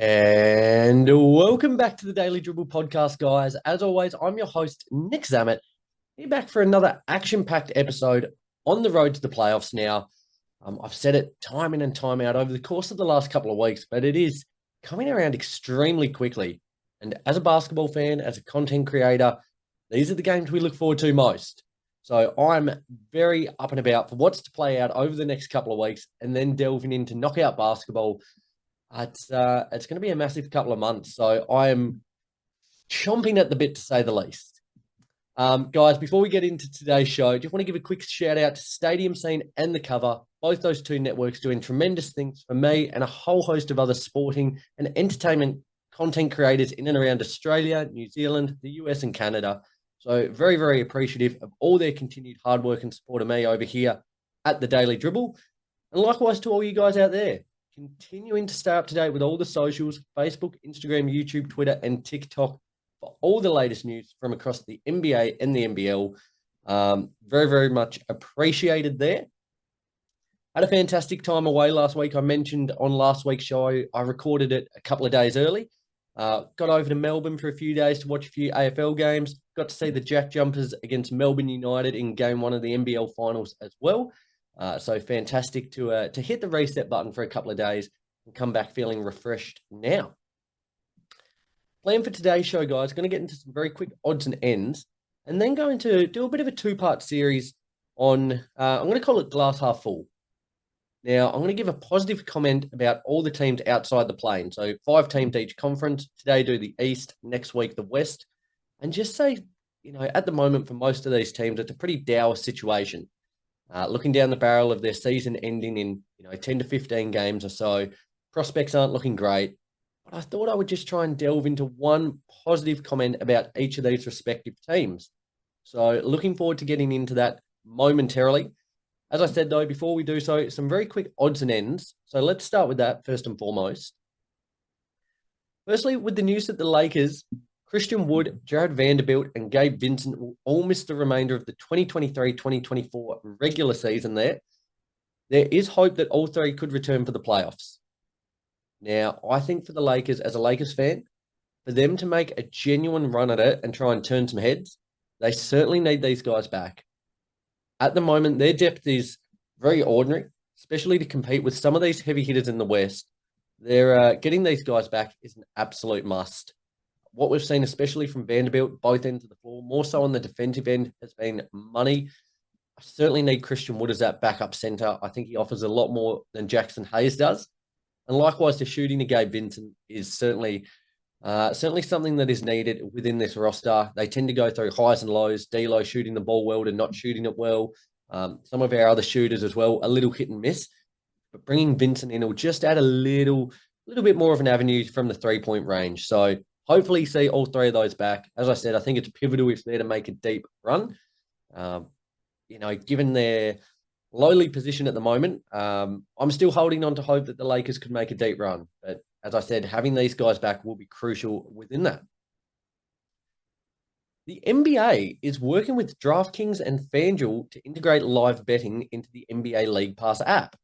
And welcome back to the Daily Dribble podcast, guys. As always, I'm your host, Nick Zammit, here back for another action-packed episode on the road to the playoffs now. I've said it time in and time out over the course of the last couple of weeks, but it is coming around extremely quickly. And as a basketball fan, as a content creator, these are the games we look forward to most. So I'm very up and about for what's to play out over the next couple of weeks and then delving into knockout basketball. It's going to be a massive couple of months, so I am chomping at the bit to say the least. Guys, before we get into today's show, just want to give a quick shout out to Stadium Scene and The Cover, both those two networks doing tremendous things for me and a whole host of other sporting and entertainment content creators in and around Australia, New Zealand, the US and Canada. So very, very appreciative of all their continued hard work and support of me over here at the Daily Dribble. And likewise to all you guys out there. Continuing to stay up to date with all the socials, Facebook, Instagram, YouTube, Twitter, and TikTok for all the latest news from across the NBA and the NBL. Very, very much appreciated there. Had a fantastic time away last week. I mentioned on last week's show, I recorded it a couple of days early. Got over to Melbourne for a few days to watch a few AFL games. Got to see the Jack Jumpers against Melbourne United in game one of the NBL finals as well. So fantastic to hit the reset button for a couple of days and come back feeling refreshed now. Plan for today's show, guys, going to get into some very quick odds and ends and then going to do a bit of a two-part series on, I'm going to call it glass half full. Now, I'm going to give a positive comment about all the teams outside the Playin. So 5 teams each conference. Today do the East, next week the West. And just say, at the moment for most of these teams, it's a pretty dour situation. Looking down the barrel of their season ending in 10 to 15 games or so, prospects aren't looking great. But I thought I would just try and delve into one positive comment about each of these respective teams. So looking forward to getting into that momentarily. As I said, though, before we do so, some very quick odds and ends. So let's start with that first and foremost. Firstly, with the news that the Lakers, Christian Wood, Jared Vanderbilt, and Gabe Vincent will all miss the remainder of the 2023-2024 regular season there is hope that all three could return for the playoffs. Now, I think for the Lakers, as a Lakers fan, for them to make a genuine run at it and try and turn some heads, they certainly need these guys back. At the moment, their depth is very ordinary, especially to compete with some of these heavy hitters in the West. They're getting these guys back is an absolute must. What we've seen, especially from Vanderbilt, both ends of the floor, more so on the defensive end, has been money. I certainly need Christian Wood as that backup center. I think he offers a lot more than Jackson Hayes does. And likewise, the shooting to Gabe Vincent is certainly something that is needed within this roster. They tend to go through highs and lows, D'Lo shooting the ball well to not shooting it well. Some of our other shooters as well, a little hit and miss. But bringing Vincent in will just add a little bit more of an avenue from the three-point range. So hopefully see all three of those back. As I said, I think it's pivotal if they're to make a deep run. Given their lowly position at the moment, I'm still holding on to hope that the Lakers could make a deep run. But as I said, having these guys back will be crucial within that. The NBA is working with DraftKings and FanDuel to integrate live betting into the NBA League Pass app.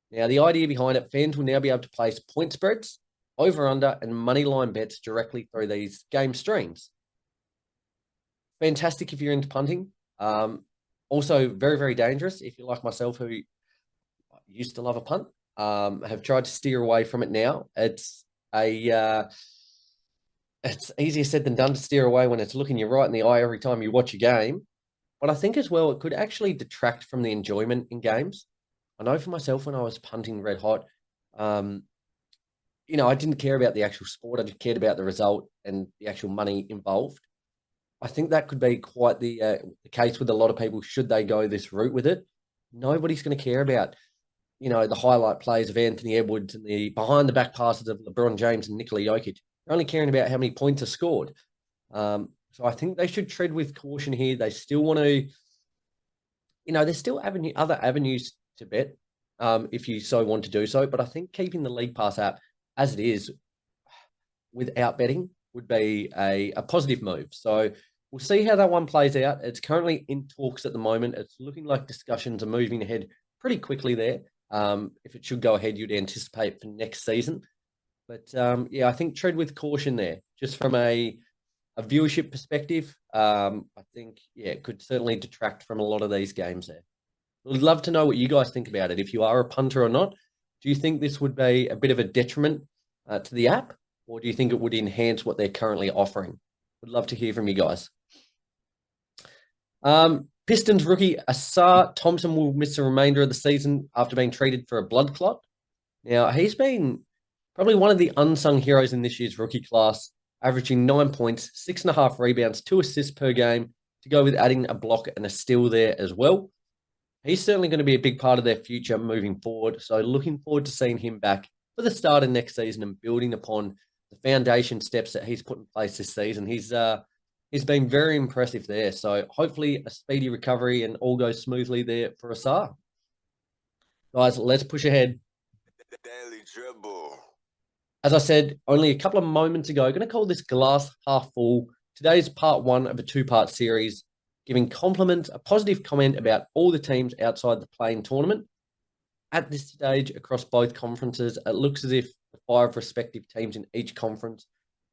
Now, the idea behind it, fans will now be able to place point spreads, over-under, and money line bets directly through these game streams. Fantastic if you're into punting. Also, very, very dangerous if you're like myself, who used to love a punt. Have tried to steer away from it now. It's easier said than done to steer away when it's looking you right in the eye every time you watch a game. But I think as well, it could actually detract from the enjoyment in games. I know for myself when I was punting red hot, I didn't care about the actual sport. I just cared about the result and the actual money involved. I think that could be quite the case with a lot of people should they go this route with it. Nobody's going to care about, the highlight plays of Anthony Edwards and the behind-the-back passes of LeBron James and Nikola Jokic. They're only caring about how many points are scored. So I think they should tread with caution here. They still want to, there's still other avenues to bet if you so want to do so. But I think keeping the League Pass app as it is without betting would be a positive move. So we'll see how that one plays out. It's currently in talks at the moment. It's looking like discussions are moving ahead pretty quickly there. If it should go ahead, you'd anticipate for next season. But yeah, I think tread with caution there, just from a viewership perspective. I think, yeah, it could certainly detract from a lot of these games there. I'd love to know what you guys think about it. If you are a punter or not, do you think this would be a bit of a detriment to the app, or do you think it would enhance what they're currently offering? Would love to hear from you guys. Pistons rookie Asar Thompson will miss the remainder of the season after being treated for a blood clot. Now, he's been probably one of the unsung heroes in this year's rookie class, averaging 9 points, 6.5 rebounds, 2 assists per game, to go with adding a block and a steal there as well. He's certainly going to be a big part of their future moving forward. So looking forward to seeing him back for the start of next season and building upon the foundation steps that he's put in place this season. He's been very impressive there. So hopefully a speedy recovery and all goes smoothly there for Asar. Guys, let's push ahead. Daily Dribble. As I said only a couple of moments ago, I'm going to call this glass half full. Today's part one of a two-part series, giving compliments, a positive comment about all the teams outside the Playin tournament. At this stage, across both conferences, it looks as if the 5 respective teams in each conference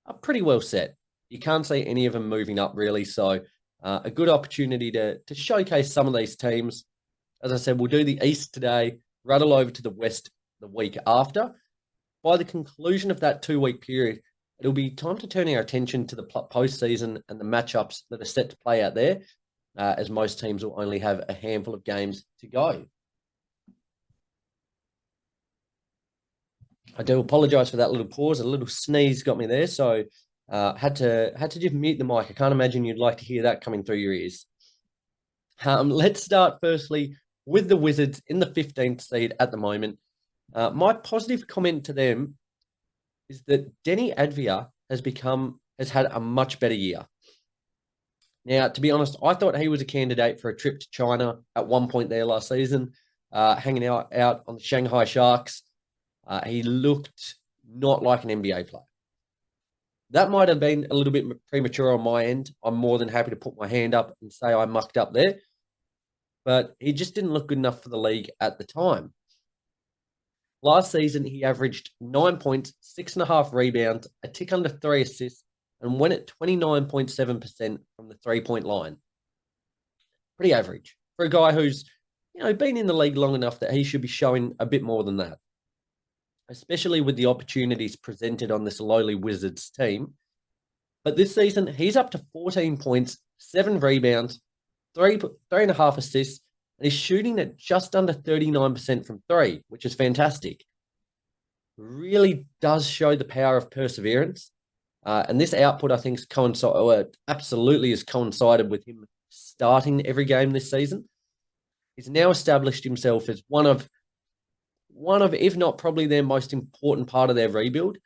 are pretty well set. You can't see any of them moving up, really. So a good opportunity to showcase some of these teams. As I said, we'll do the East today, rattle over to the West the week after. By the conclusion of that 2-week period, it'll be time to turn our attention to the postseason and the matchups that are set to play out there, as most teams will only have a handful of games to go. I do apologise for that little pause. A little sneeze got me there, so had to just mute the mic. I can't imagine you'd like to hear that coming through your ears. Let's start firstly with the Wizards in the 15th seed at the moment. My positive comment to them is that Denny Advia has had a much better year. Now, to be honest, I thought he was a candidate for a trip to China at one point there last season, hanging out on the Shanghai Sharks. He looked not like an NBA player. That might have been a little bit premature on my end. I'm more than happy to put my hand up and say I mucked up there. But he just didn't look good enough for the league at the time. Last season, he averaged 9 points, 6.5 rebounds, a tick under 3 assists, and went at 29.7% from the 3-point line. Pretty average for a guy who's, been in the league long enough that he should be showing a bit more than that, especially with the opportunities presented on this lowly Wizards team. But this season, he's up to 14 points, 7 rebounds, 3.5 assists, and he's shooting at just under 39% from 3, which is fantastic. Really does show the power of perseverance. And this output, I think, absolutely has coincided with him starting every game this season. He's now established himself as one of, if not probably their most important part of their rebuild.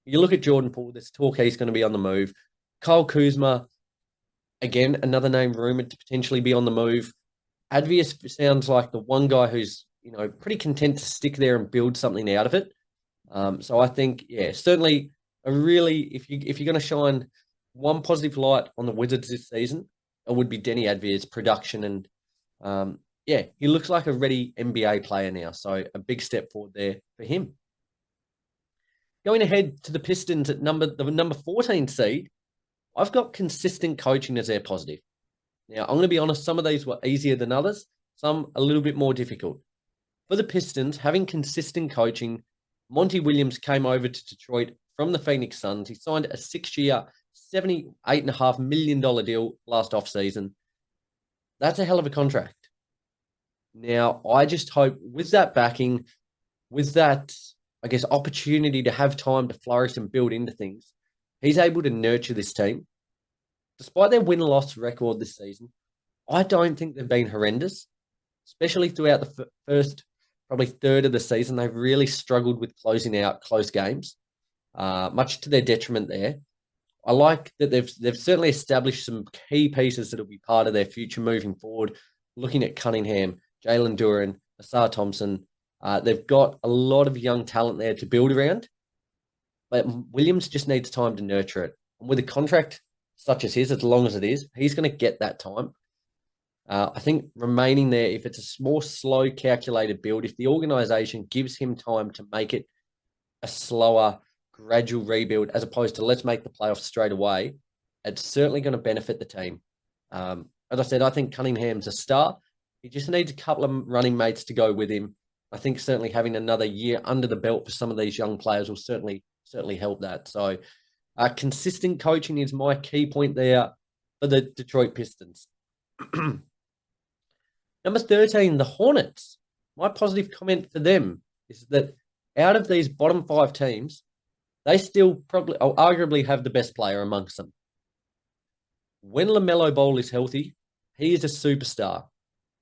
You look at Jordan Poole, there's talk he's going to be on the move. Kyle Kuzma, again, another name rumored to potentially be on the move. Advius sounds like the one guy who's, pretty content to stick there and build something out of it. So I think, certainly if you're going to shine one positive light on the Wizards this season, it would be Denny Advia's production. And he looks like a ready NBA player now. So a big step forward there for him. Going ahead to the Pistons at the number 14 seed, I've got consistent coaching as their positive. Now, I'm going to be honest, some of these were easier than others, some a little bit more difficult. For the Pistons, having consistent coaching, Monty Williams came over to Detroit from the Phoenix Suns. He signed a 6-year, $78.5 million deal last offseason. That's a hell of a contract. Now, I just hope with that backing, with that, opportunity to have time to flourish and build into things, he's able to nurture this team. Despite their win-loss record this season, I don't think they've been horrendous, especially throughout the first probably third of the season. They've really struggled with closing out close games, much to their detriment there. I like that they've certainly established some key pieces that will be part of their future moving forward, looking at Cunningham, Jalen Duren, Asar Thompson. They've got a lot of young talent there to build around, but Williams just needs time to nurture it. And with a contract such as his, as long as it is, he's going to get that time. I think remaining there, if it's a more slow, calculated build, if the organization gives him time to make it a slower, gradual rebuild as opposed to let's make the playoffs straight away, it's certainly going to benefit the team. As I said, I think Cunningham's a star. He just needs a couple of running mates to go with him. I think certainly having another year under the belt for some of these young players will certainly help that. So consistent coaching is my key point there for the Detroit Pistons. Number 13, the Hornets. My positive comment for them is that out of these bottom 5 teams, they still probably or arguably have the best player amongst them. When LaMelo Ball is healthy, he is a superstar.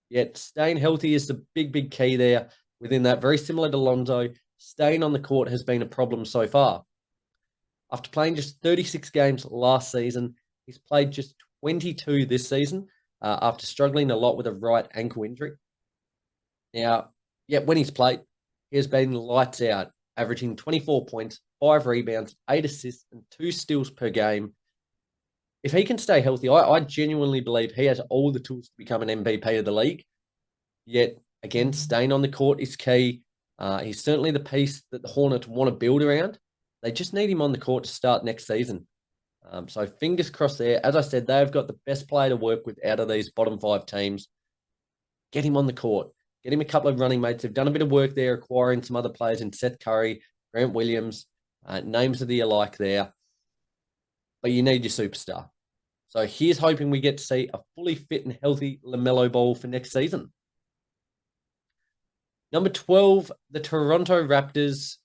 Yet staying healthy is the big key there within that. Very similar to Lonzo, staying on the court has been a problem so far. After playing just 36 games last season, he's played just 22 this season after struggling a lot with a right ankle injury. Now, when he's played, he has been lights out, averaging 24 points, 5 rebounds, 8 assists, and 2 steals per game. If he can stay healthy, I genuinely believe he has all the tools to become an MVP of the league. Yet, again, staying on the court is key. He's certainly the piece that the Hornets want to build around. They just need him on the court to start next season. So fingers crossed there. As I said, they've got the best player to work with out of these bottom 5 teams. Get him on the court. Get him a couple of running mates. They've done a bit of work there, acquiring some other players in Seth Curry, Grant Williams, names of the alike there. But you need your superstar. So here's hoping we get to see a fully fit and healthy LaMelo Ball for next season. Number 12, the Toronto Raptors.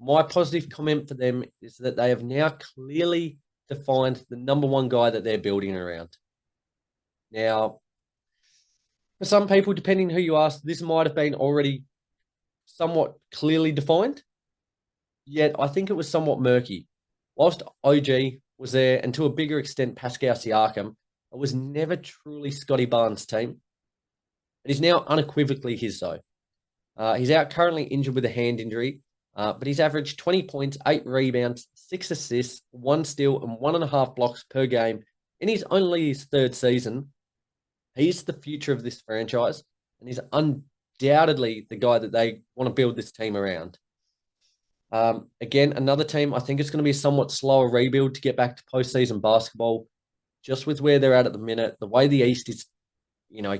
My positive comment for them is that they have now clearly defined the number 1 guy that they're building around. Now, for some people, depending who you ask, this might have been already somewhat clearly defined. Yet I think it was somewhat murky. Whilst OG was there, and to a bigger extent, Pascal Siakam, it was never truly Scotty Barnes' team. It is now unequivocally his, though. He's out currently injured with a hand injury, but he's averaged 20 points, 8 rebounds, 6 assists, 1 steal, and 1.5 blocks per game in only his 3rd season. He's the future of this franchise, and he's undoubtedly the guy that they want to build this team around. Again, another team, I think it's going to be a somewhat slower rebuild to get back to postseason basketball, just with where they're at the minute, the way the East is,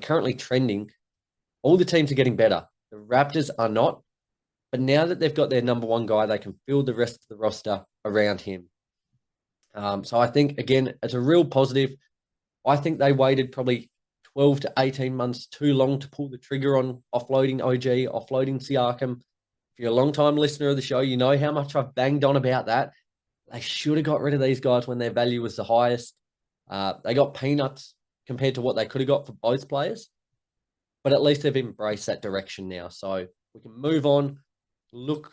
currently trending. All the teams are getting better. The Raptors are not, but now that they've got their number 1 guy, they can build the rest of the roster around him. So I think, again, it's a real positive. I think they waited probably 12 to 18 months too long to pull the trigger on offloading OG, offloading Siakam. If you're a long-time listener of the show, you know how much I've banged on about that. They should have got rid of these guys when their value was the highest. They got peanuts compared to what they could have got for both players. But at least they've embraced that direction now. So we can move on, look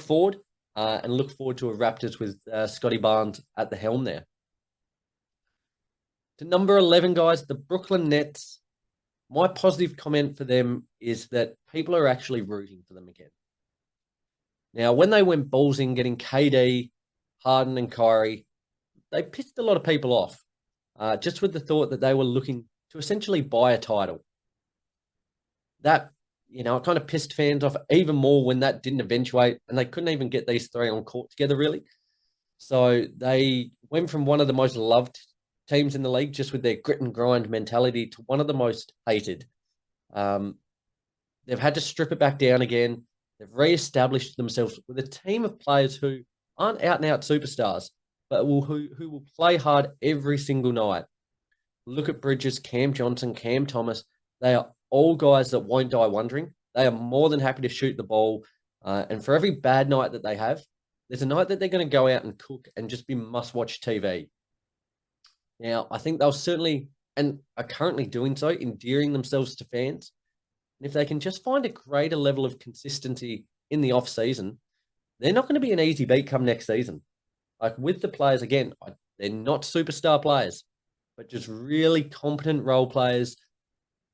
forward, and look forward to a Raptors with Scotty Barnes at the helm there. To number 11, guys, the Brooklyn Nets. My positive comment for them is that people are actually rooting for them again. Now, when they went balls in getting KD, Harden, and Kyrie, they pissed a lot of people off, just with the thought that they were looking to essentially buy a title. That, it kind of pissed fans off even more when that didn't eventuate, and they couldn't even get these 3 on court together, really. So they went from one of the most loved teams in the league, just with their grit and grind mentality, to one of the most hated. They've had to strip it back down again. They've re-established themselves with a team of players who aren't out-and-out superstars, but who will play hard every single night. Look at Bridges, Cam Johnson, Cam Thomas. They are all guys that won't die wondering. They are more than happy to shoot the ball. And for every bad night that they have, there's a night that they're going to go out and cook and just be must-watch TV. Now, I think they'll certainly, and are currently doing so, endearing themselves to fans. And if they can just find a greater level of consistency in the off-season, they're not going to be an easy beat come next season. Like with the players, again, they're not superstar players, but just really competent role players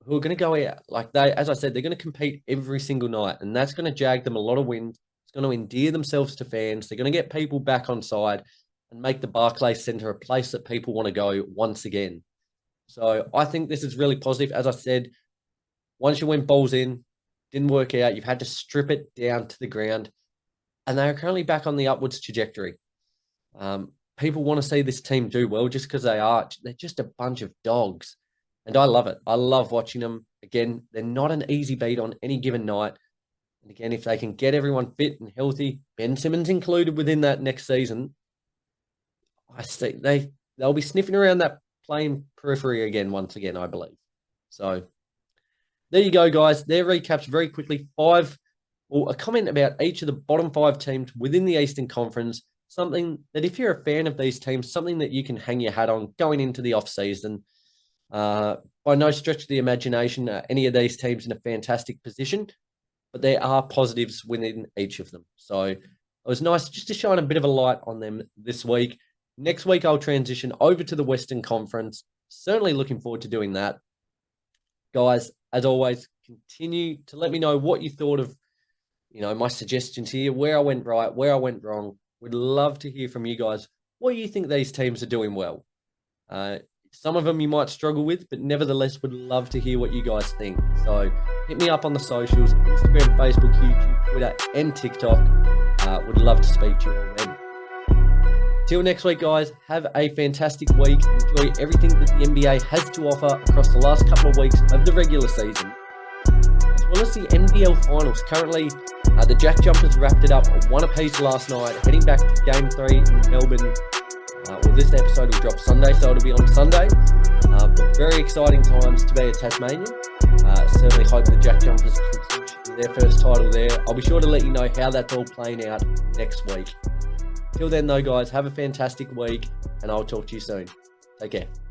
who are going to go out. As I said, they're going to compete every single night, and that's going to jag them a lot of wins. It's going to endear themselves to fans. They're going to get people back on side and make the Barclays Center a place that people want to go once again. So I think this is really positive. As I said, once you went balls in, didn't work out, you've had to strip it down to the ground. and they are currently back on the upwards trajectory. People want to see this team do well just because they're just a bunch of dogs. And I love it. I love watching them. Again, they're not an easy beat on any given night. And again, if they can get everyone fit and healthy, Ben Simmons included within that next season, I see they'll be sniffing around that Playin periphery again, once again, I believe. So there you go, guys. Their recaps very quickly. A comment about each of the bottom 5 teams within the Eastern Conference. Something that if you're a fan of these teams, something that you can hang your hat on going into the offseason. By no stretch of the imagination, any of these teams in a fantastic position, but there are positives within each of them. So it was nice just to shine a bit of a light on them this week. Next week, I'll transition over to the Western Conference. Certainly looking forward to doing that. Guys, as always, continue to let me know what you thought of, my suggestions here, where I went right, where I went wrong. Would love to hear from you guys. What do you think these teams are doing well? Some of them you might struggle with, but nevertheless would love to hear what you guys think. So hit me up on the socials, Instagram, Facebook, YouTube, Twitter, and TikTok. Would love to speak to you all then. Till next week, guys, have a fantastic week. Enjoy everything that the NBA has to offer across the last couple of weeks of the regular season, as well as the NBL Finals. Currently, the Jack Jumpers wrapped it up 1 apiece last night, heading back to Game 3 in Melbourne. This episode will drop Sunday, so it'll be on Sunday. But very exciting times to be a Tasmanian. Certainly hope the Jack Jumpers clinch their first title there. I'll be sure to let you know how that's all playing out next week. Till then, though, guys, have a fantastic week, and I'll talk to you soon. Take care.